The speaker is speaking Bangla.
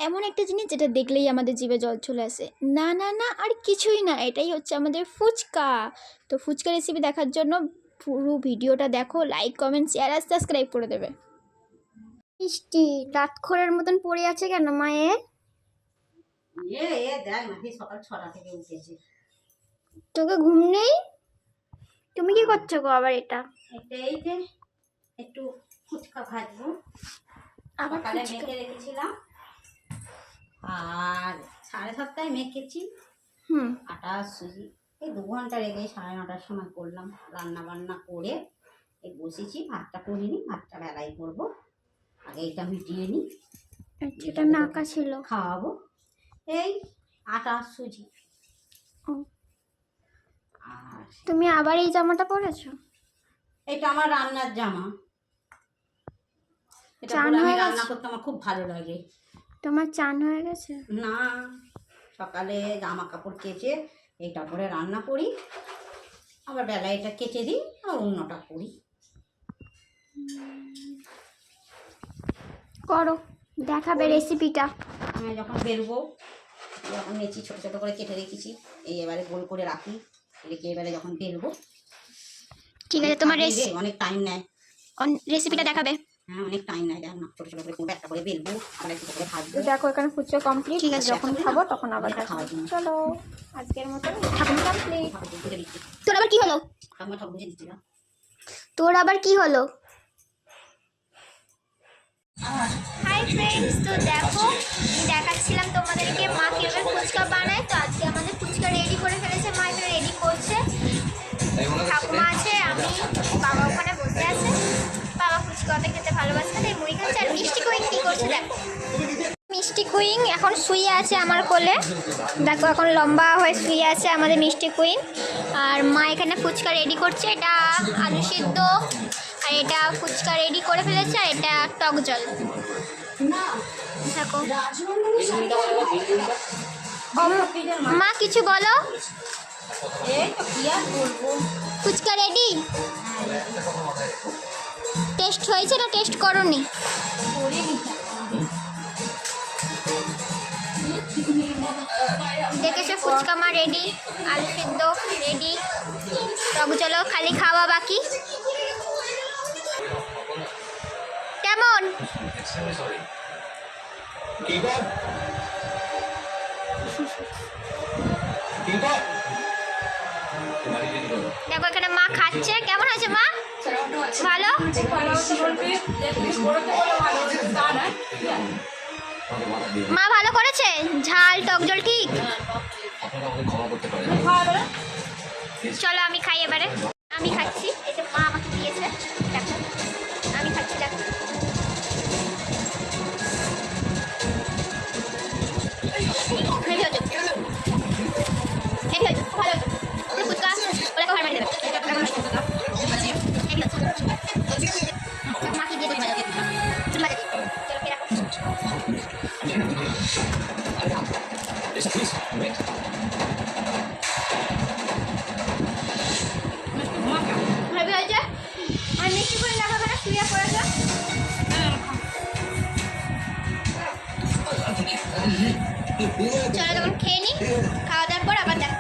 এমন একটা জিনিস যেটা দেখলেই আমাদের জিভে জল চলে আসে। না না না, আর কিছুই না, এটাই হচ্ছে আমাদের ফুচকা। তো ফুচকা রেসিপি দেখার জন্য পুরো ভিডিওটা দেখো, লাইক কমেন্ট শেয়ার আর সাবস্ক্রাইব করে দেবে। মিষ্টি রাতখোরের মতন পড়ে আছে কেন মায়ের? সকাল 6টা থেকে উঠেছি। তোকে ঘুম নেই? তুমি কি করছো গো আবার? এটা এই যে একটু ফুচকা ভাজবো, আবার সকালে ফুচকা? মেখে রেখেছিলাম আর 7:30টায় মেখেছি আটা সুজি। এই 2 ঘন্টা রেখে 9:30টার সময় করলাম। রান্না বান্না করে এই বসেছি, ভাতটা করিনি, ভাতটা বেলায় করবো। আগে এটা মিটিয়ে নিই, এটা নাকা ছিল খাওয়াবো। এই আটা সুজি। আর তুমি আবার এই জামাটা পরেছো? এটা আমার রান্নার জামা। এটা চান পরে আমি হয়ে রান্না গেছে? করতে আমার খুব ভালো লাগে। তোমার চান হয়ে গেছে? না, সকালে জামা কাপড় কেচে এইটা পরে রান্না করি, আবার বেলায় এটা কেচে দিই আর অন্যটা করি। করো, দেখাবে রেসিপিটা। আমি যখন বেরবো, যখন নেচি ছোটো ছোটো করে কেটে রেখেছি, এই এবারে গোল করে রাখি, রেখে এবারে যখন বেরবো। ঠিক আছে, তোমার অনেক টাইম নেয়, রেসিপিটা দেখাবে। হ্যাঁ অনেক টাইম নেয়। দেখো না, ছোটো ছোটো করে কোনটা একটা করে বেরবো, আবার একটু করে ভাজবো। দেখো এখানে ফুচকা কমপ্লিট। ঠিক আছে, যখন খাবো তখন আবার খাওয়ার জন্য। চলো, আজকের মতো ঠাকুমা কমপ্লিট। ঠাকুর বুঝে দিচ্ছি, তোর আবার কি হলো? ঠাকুমা ঠাকুর বুঝে দিচ্ছি না। তোর আবার কি হলো? হাই ফ্রেন্ডস, তো দেখো দেখাচ্ছিলাম তোমাদেরকে মা কীভাবে ফুচকা বানায়। তো আজকে আমাদের ফুচকা রেডি করে ফেলেছে, মা এটা রেডি করছে। ঠাকুমা আছে, আমি, বাবা ওখানে বসে আছে। বাবা ফুচকাটা খেতে ভালোবাসে, তাই মুড়ি খাচ্ছে। আর মিষ্টি কুইং কী করছে দেখো। মিষ্টি কুইং এখন শুয়ে আছে আমার কোলে, দেখো এখন লম্বা হয়ে শুয়ে আছে আমাদের মিষ্টি কুইন। আর মা এখানে ফুচকা রেডি করছে, এটা আলু সিদ্ধ, আর এটা ফুচকা রেডি করে ফেলেছে, আর এটা টক জল। দেখো মা কিছু বলো। ফুচকা রেডি? টেস্ট হয়েছে না টেস্ট করোনি? দেখেছো ফুচকা মা রেডি, আলু সিদ্ধ রেডি, টক জলও খালি খাওয়া বাকি। কেমন? দেখো এখানে মা খাচ্ছে, কেমন আছে মা? ভালো? মা ভালো করেছে? ঝাল টক জল ঠিক? চলো আমি খাই এবারে। আমি খাচ্ছি, এই যে মা আমাকে দিয়েছে, দেখো আমি খাচ্ছি। দেখো চলো তখন খেয়ে নি, খাওয়া দাওয়ার পর আবার দেখা।